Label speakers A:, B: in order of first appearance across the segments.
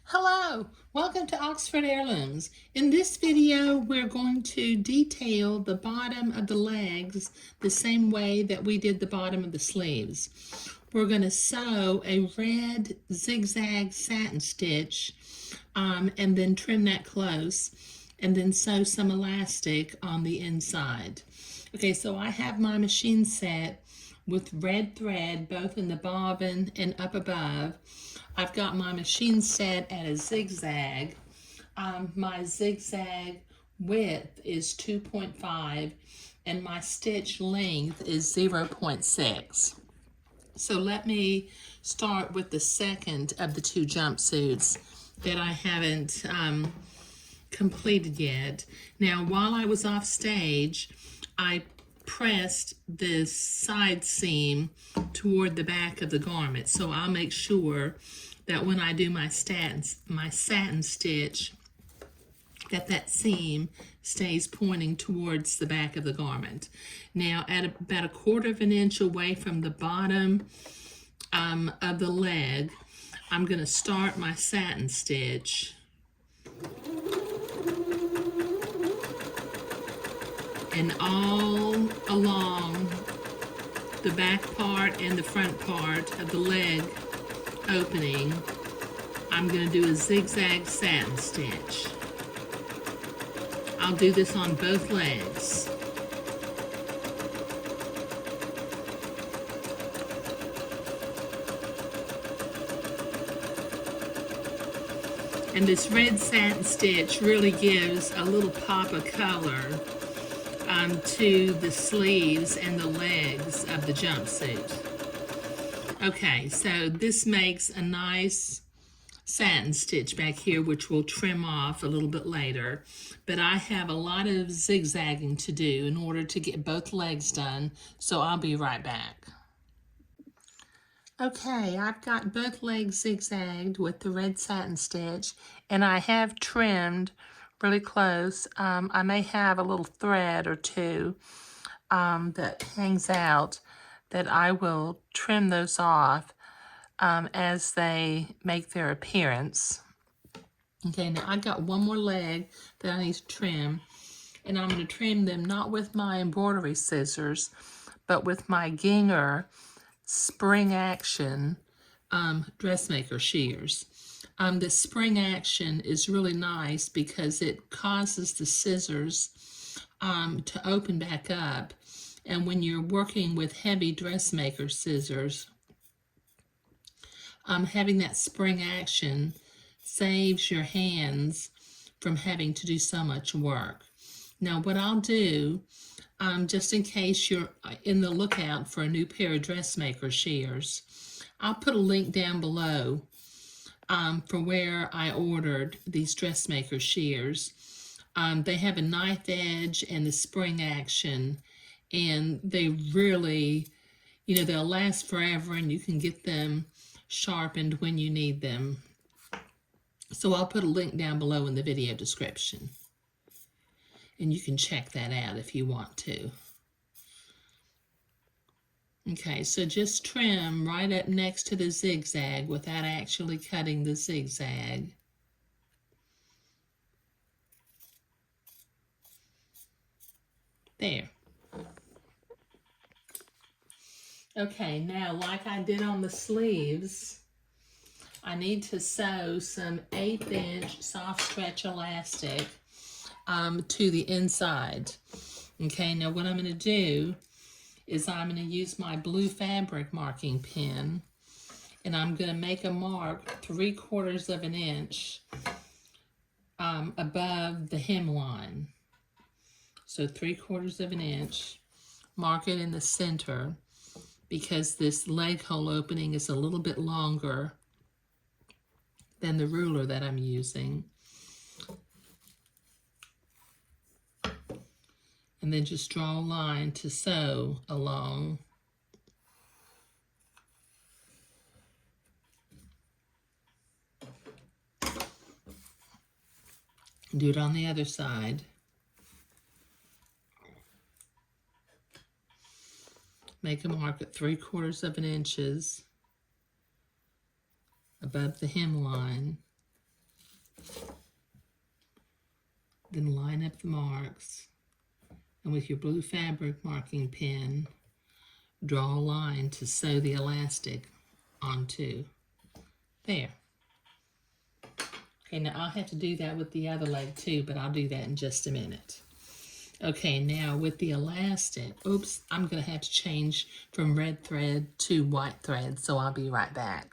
A: Hello, welcome to Oxford Heirlooms. In this video, we're going to detail the bottom of the legs the same way that we did the bottom of the sleeves. We're going to sew a red zigzag satin stitch and then trim that close and then sew some elastic on the inside. Okay, so I have my machine set with red thread both in the bobbin and up above. I've got my machine set at a zigzag. My zigzag width is 2.5 and my stitch length is 0.6. So let me start with the second of the two jumpsuits that I haven't completed yet. Now, while I was off stage, I pressed this side seam toward the back of the garment. So I'll make sure that when I do my satin stitch, that seam stays pointing towards the back of the garment. Now, at about 1/4 of an inch away from the bottom of the leg, I'm going to start my satin stitch. And all along the back part and the front part of the leg opening, I'm going to do a zigzag satin stitch. I'll do this on both legs. And this red satin stitch really gives a little pop of color to the sleeves and the legs of the jumpsuit. Okay, so this makes a nice satin stitch back here, which we'll trim off a little bit later. But I have a lot of zigzagging to do in order to get both legs done, so I'll be right back. Okay, I've got both legs zigzagged with the red satin stitch, and I have trimmed really close. I may have a little thread or two that hangs out that I will trim those off as they make their appearance. Okay, now I've got one more leg that I need to trim, and I'm going to trim them not with my embroidery scissors, but with my Ginger spring action dressmaker shears. The spring action is really nice because it causes the scissors to open back up. And when you're working with heavy dressmaker scissors, having that spring action saves your hands from having to do so much work. Now, what I'll do, just in case you're in the lookout for a new pair of dressmaker shears, I'll put a link down below for where I ordered these dressmaker shears. They have a knife edge and the spring action, and they really, they'll last forever and you can get them sharpened when you need them. So I'll put a link down below in the video description, and you can check that out if you want to. Okay, so just trim right up next to the zigzag without actually cutting the zigzag. There. Okay, now like I did on the sleeves, I need to sew some 1/8 inch soft stretch elastic to the inside. Okay, now what I'm going to do is I'm going to use my blue fabric marking pen, and I'm going to make a mark 3/4 of an inch above the hemline. So 3/4 of an inch, mark it in the center because this leg hole opening is a little bit longer than the ruler that I'm using. And then just draw a line to sew along. Do it on the other side. Make a mark at 3/4 of an inch above the hemline. Then line up the marks. And with your blue fabric marking pen, draw a line to sew the elastic onto. There. Okay, now I'll have to do that with the other leg too, but I'll do that in just a minute. Okay, now with the elastic, oops, I'm going to have to change from red thread to white thread, so I'll be right back.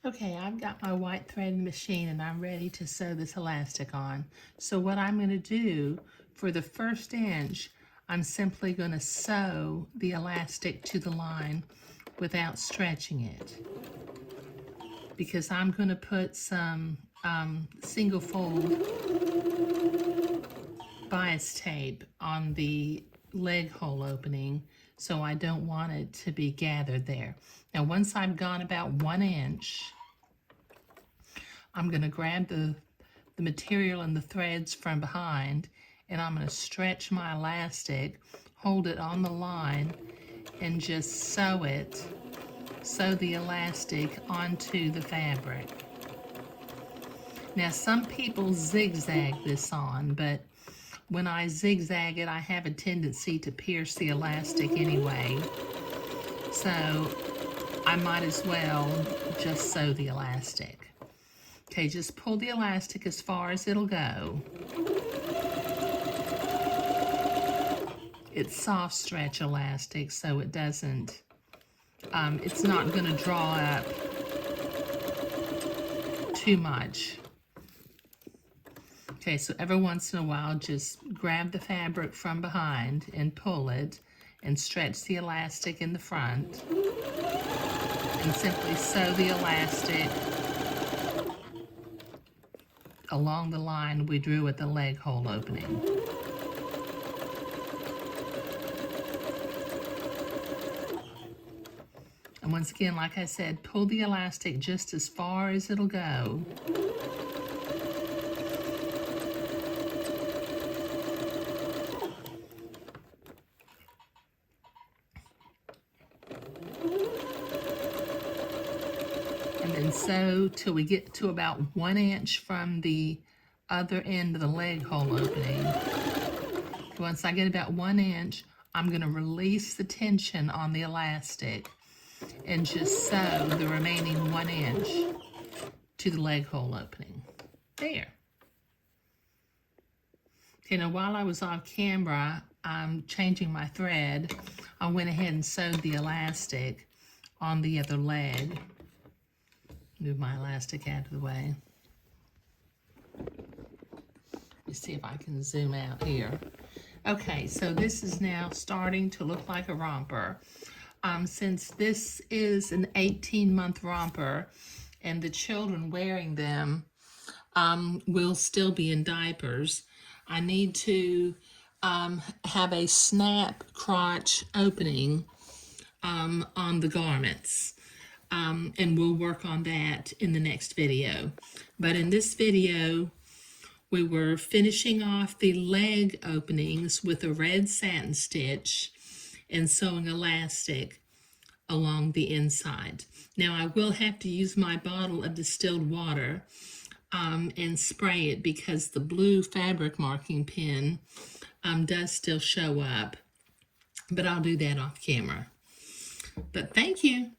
A: Okay, I've got my white thread in the machine and I'm ready to sew this elastic on. So what I'm going to do for the first inch, I'm simply going to sew the elastic to the line without stretching it, because I'm going to put some single fold bias tape on the leg hole opening, so I don't want it to be gathered there. Now once I've gone about 1 inch, I'm going to grab the material and the threads from behind, and I'm going to stretch my elastic, hold it on the line, and just sew the elastic onto the fabric. Now some people zigzag this on, but when I zigzag it, I have a tendency to pierce the elastic anyway, so I might as well just sew the elastic. Okay, just pull the elastic as far as it'll go. It's soft stretch elastic, so it doesn't, it's not going to draw up too much. Okay, so every once in a while, just grab the fabric from behind and pull it and stretch the elastic in the front and simply sew the elastic along the line we drew at the leg hole opening. And once again, like I said, pull the elastic just as far as it'll go. And then sew till we get to about 1 inch from the other end of the leg hole opening. Once I get about 1 inch, I'm going to release the tension on the elastic and just sew the remaining 1 inch to the leg hole opening. There. Okay, now while I was off camera, I'm changing my thread. I went ahead and sewed the elastic on the other leg. Move my elastic out of the way. Let's see if I can zoom out here. Okay, so this is now starting to look like a romper. Since this is an 18-month romper and the children wearing them will still be in diapers, I need to have a snap crotch opening on the garments. And we'll work on that in the next video. But in this video, we were finishing off the leg openings with a red satin stitch and sewing elastic along the inside. Now I will have to use my bottle of distilled water and spray it, because the blue fabric marking pen does still show up, but I'll do that off camera. But thank you.